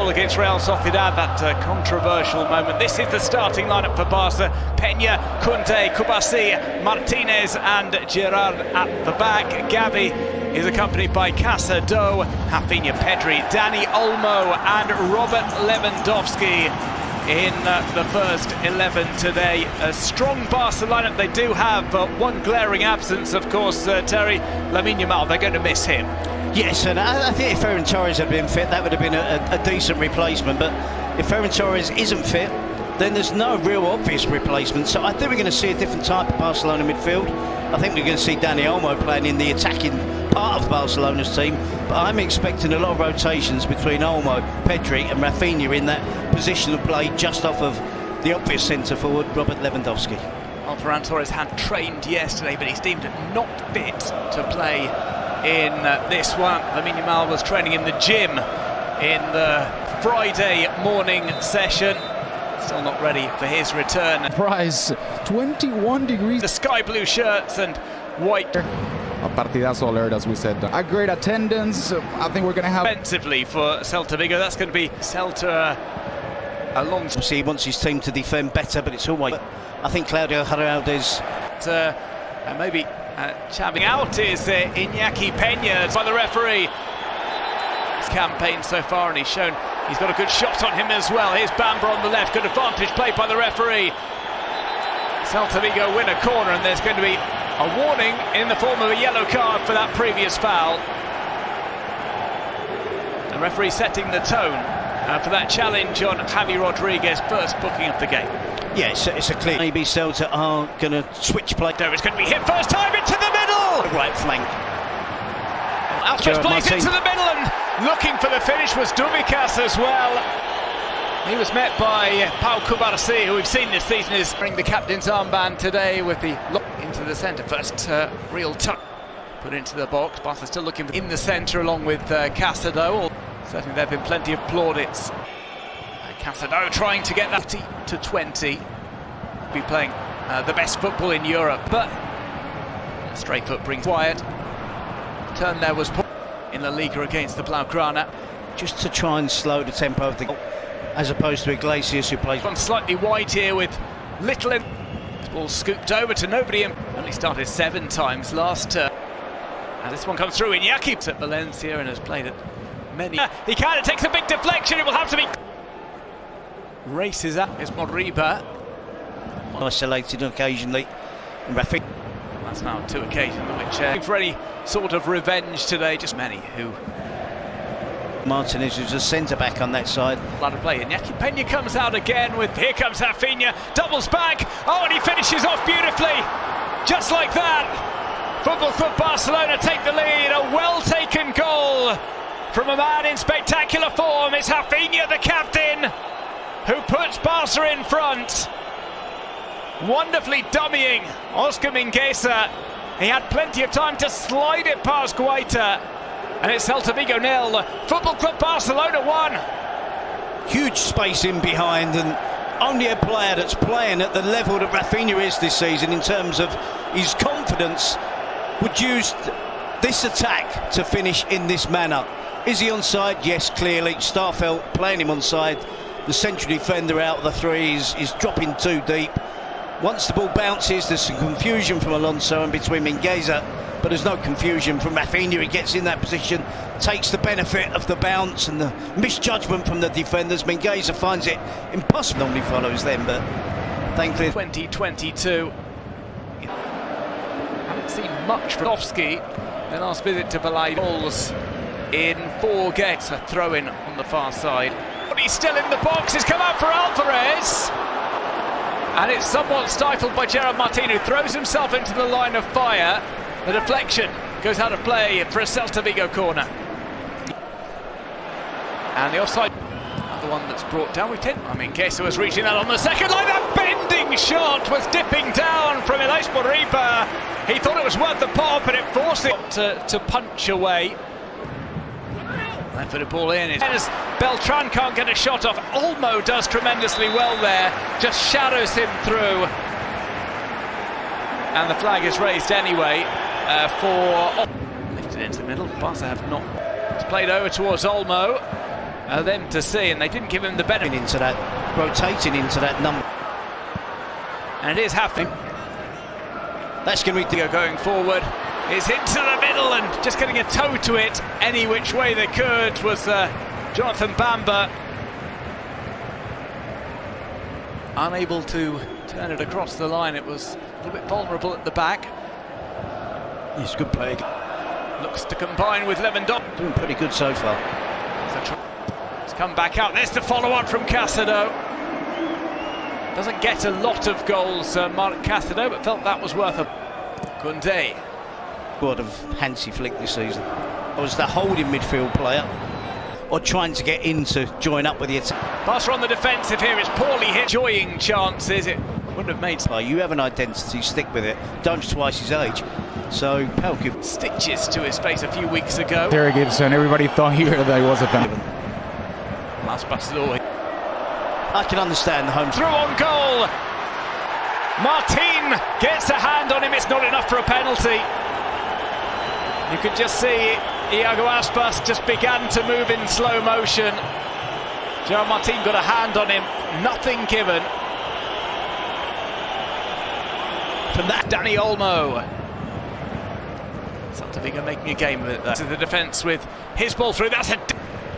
goal against Real Sociedad, that controversial moment. This is the starting lineup for Barca. Peña, Kunde, Kubasi, Martinez and Gerard at the back. Gavi is accompanied by Casado, Rafinha, Pedri, Dani Olmo and Robert Lewandowski in the first 11 today. A strong Barca lineup they do have, but one glaring absence, of course, Terry, Lamine Yamal. They're going to miss him. Yes, and I think if Ferran Torres had been fit, that would have been a decent replacement. But if Ferran Torres isn't fit, then there's no real obvious replacement. So I think we're going to see a different type of Barcelona midfield. I think we're going to see Dani Olmo playing in the attacking part of Barcelona's team. But I'm expecting a lot of rotations between Olmo, Pedri and Rafinha in that position of play just off of the obvious centre forward, Robert Lewandowski. Well, Ferran Torres had trained yesterday, but he's deemed not fit to play in this one. Lamine Yamal was training in the gym in the Friday morning session. Still not ready for his return. Price 21 degrees. The sky blue shirts and white. A partidazo alert, as we said. A great attendance. I think we're going to have. Offensively for Celta Vigo, that's going to be Celta along. Obviously, he wants his team to defend better, but it's always. I think Claudio Heraldez. And maybe chabbing out is Iñaki Peña by the referee. His campaign so far, and he's shown he's got a good shot on him as well. Here's Bamba on the left, good advantage played by the referee. Celta Vigo win a corner, and there's going to be a warning in the form of a yellow card for that previous foul. The referee setting the tone for that challenge on Javi Rodriguez, first booking of the game. Yeah, it's a clear. Maybe Celta are going to switch play. It's going to be hit first time into the middle. Right flank. Alves plays into the middle, and looking for the finish was Dubicas as well. He was met by Pau Cubarsí, who we've seen this season is wearing the captain's armband today with the lock into the centre. First real touch put into the box. Barca still looking in the centre along with Casado. Certainly there have been plenty of plaudits. Casado trying to get that to 20. Be playing the best football in Europe, but straight foot brings wide. Turn there was in LALIGA against the Blaugrana. Just to try and slow the tempo of the goal, as opposed to Iglesias, who plays one slightly wide here with little in. Ball scooped over to nobody. Only started 7 times last term. And this one comes through. Iñaki at Valencia and has played it many. He kind of takes a big deflection. It will have to be. Races up. It's Moriba. Isolated occasionally. And Rafinha. That's now 2 occasions which for any sort of revenge today. Just many who. Martinez, who's a centre-back on that side. A lot of play. Iñaki Peña comes out again with, here comes Rafinha, doubles back. Oh, and he finishes off beautifully. Just like that. Football Club Barcelona take the lead. A well-taken goal from a man in spectacular form. It's Rafinha, the captain, who puts Barca in front. Wonderfully dummying Oscar Mingueza. He had plenty of time to slide it past Guaita. And it's Celta Vigo 0, Football Club Barcelona 1. Huge space in behind, and only a player that's playing at the level that Rafinha is this season in terms of his confidence would use this attack to finish in this manner. Is he onside? Yes, clearly. Starfelt playing him onside. The central defender out of the 3 is dropping too deep. Once the ball bounces, there's some confusion from Alonso and between Mingueza, but there's no confusion from Rafinha. He gets in that position, takes the benefit of the bounce and the misjudgment from the defenders. Mingueza finds it impossible. Normally follows them, but thankfully 2022. Haven't seen much from Lewandowski. Their last visit to Valladolid. Goals in 4 games. A throw-in on the far side. But he's still in the box. He's come out for Alvarez. And it's somewhat stifled by Gerard Martin, who throws himself into the line of fire. The deflection goes out of play for a Celta Vigo corner. And the offside, the one that's brought down. Queso was reaching that on the second line. That bending shot was dipping down from Elias Moriba. He thought it was worth the pop, but it forced it to punch away. Then for the ball in. As Beltran can't get a shot off, Olmo does tremendously well there. Just shadows him through. And the flag is raised anyway for... Lifted into the middle. Barca have not... It's played over towards Olmo. them to see, and they didn't give him the benefit. Into that, rotating into that number. And it is happening. That's going to be going forward. It's into the middle and just getting a toe to it any which way they could was Jonathan Bamba. Unable to turn it across the line. It was a little bit vulnerable at the back. He's a good player. Looks to combine with Lewandowski. Doing pretty good so far. It's come back out. There's the follow-up from Casado. Doesn't get a lot of goals, Mark Casado, but felt that was worth a... Koundé. Squad of Hansi Flick this season. Was the holding midfield player or trying to get in to join up with the attack? Barca on the defensive here is poorly hit. Enjoying chances. It wouldn't have made... You have an identity, stick with it. Don't twice his age. So Pelkey stitches to his face a few weeks ago. Terry Gibson, everybody thought here that he was a penalty. Last pass is always... I can understand the home through on goal. Martin gets a hand on him. It's not enough for a penalty. You could just see Iago Aspas just began to move in slow motion. Gerard Martin got a hand on him. Nothing given. From that, Dani Olmo. CELTA VIGO making a game of it there. To the defence with his ball through. That's a...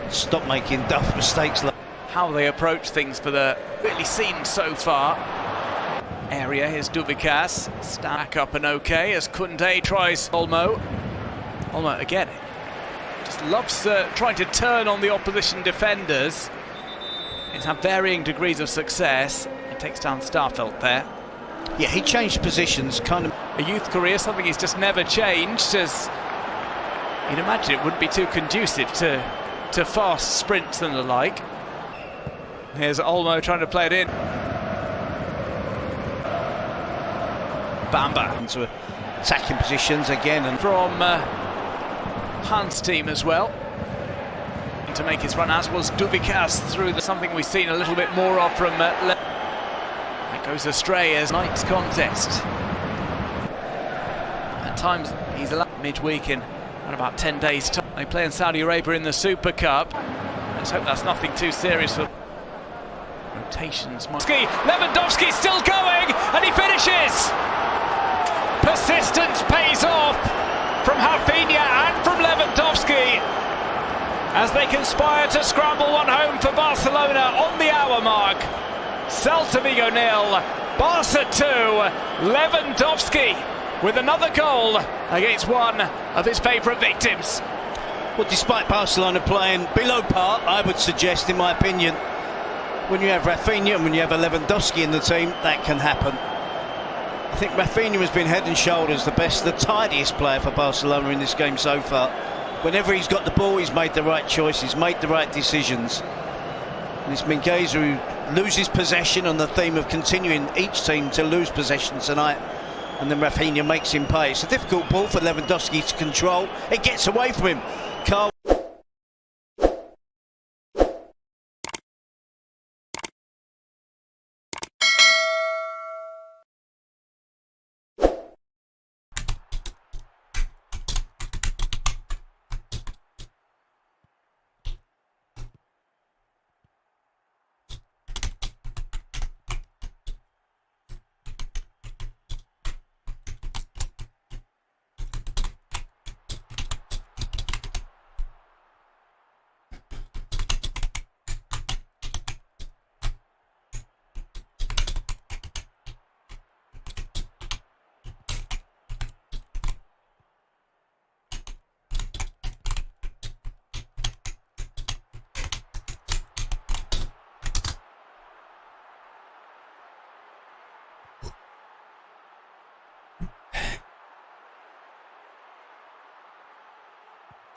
Stop making daft mistakes. How they approach things for the really seen so far. Area, here's Dubikas. Stack up and okay as Koundé tries Olmo. Olmo again. Just loves trying to turn on the opposition defenders. He's had varying degrees of success. He takes down Starfelt there. Yeah, he changed positions, kind of. A youth career, something he's just never changed, as you'd imagine it wouldn't be too conducive to fast sprints and the like. Here's Olmo trying to play it in. Bamba into attacking positions again, and from Hans' team as well. To make his run, as was Dubikas through something we've seen a little bit more of from that goes astray as night's contest. At times he's allowed midweek in about 10 days time. They play in Saudi Arabia in the Super Cup. Let's hope that's nothing too serious for rotations. Lewandowski still going, and he finishes. Persistence pays off from Rafinha and from Lewandowski as they conspire to scramble one home for Barcelona on the hour mark. CELTA VIGO 0, Barca 2, Lewandowski with another goal against one of his favourite victims. Well, despite Barcelona playing below par, I would suggest, in my opinion, when you have Rafinha and when you have a Lewandowski in the team, that can happen. I think Rafinha has been head and shoulders the best, the tidiest player for Barcelona in this game so far. Whenever he's got the ball, he's made the right choices, made the right decisions. And it's Mingueza who loses possession on the theme of continuing each team to lose possession tonight. And then Rafinha makes him pay. It's a difficult ball for Lewandowski to control. It gets away from him. Carl.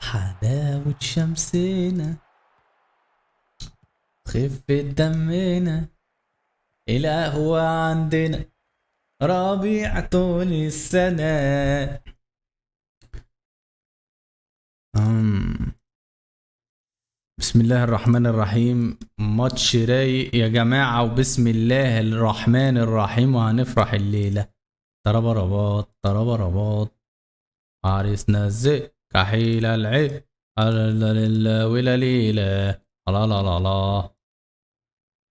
حلاوة شمسنا خفة دمنا القهوة عندنا ربيع طول السنة. بسم الله الرحمن الرحيم. ماتش رايق يا جماعة، وبسم الله الرحمن الرحيم، وهنفرح الليلة. طربرباط طربرباط عريسنا الزق كحيل العيد ولا ليلة لا لا لا لا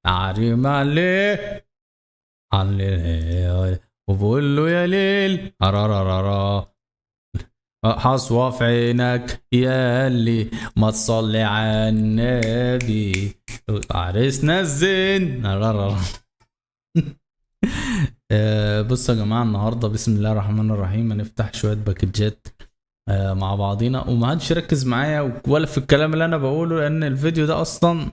عريم عليه عليه وبقول له يا ليل رارارارا حصوة في عينك يا اللي ما تصلي على النبي عرسنا الزين رارارارا. بصوا يا جماعة، النهاردة بسم الله الرحمن الرحيم هنفتح شوية باكجات مع بعضينا، وما حدش يركز معايا ولا في الكلام اللي انا بقوله، لان الفيديو ده اصلا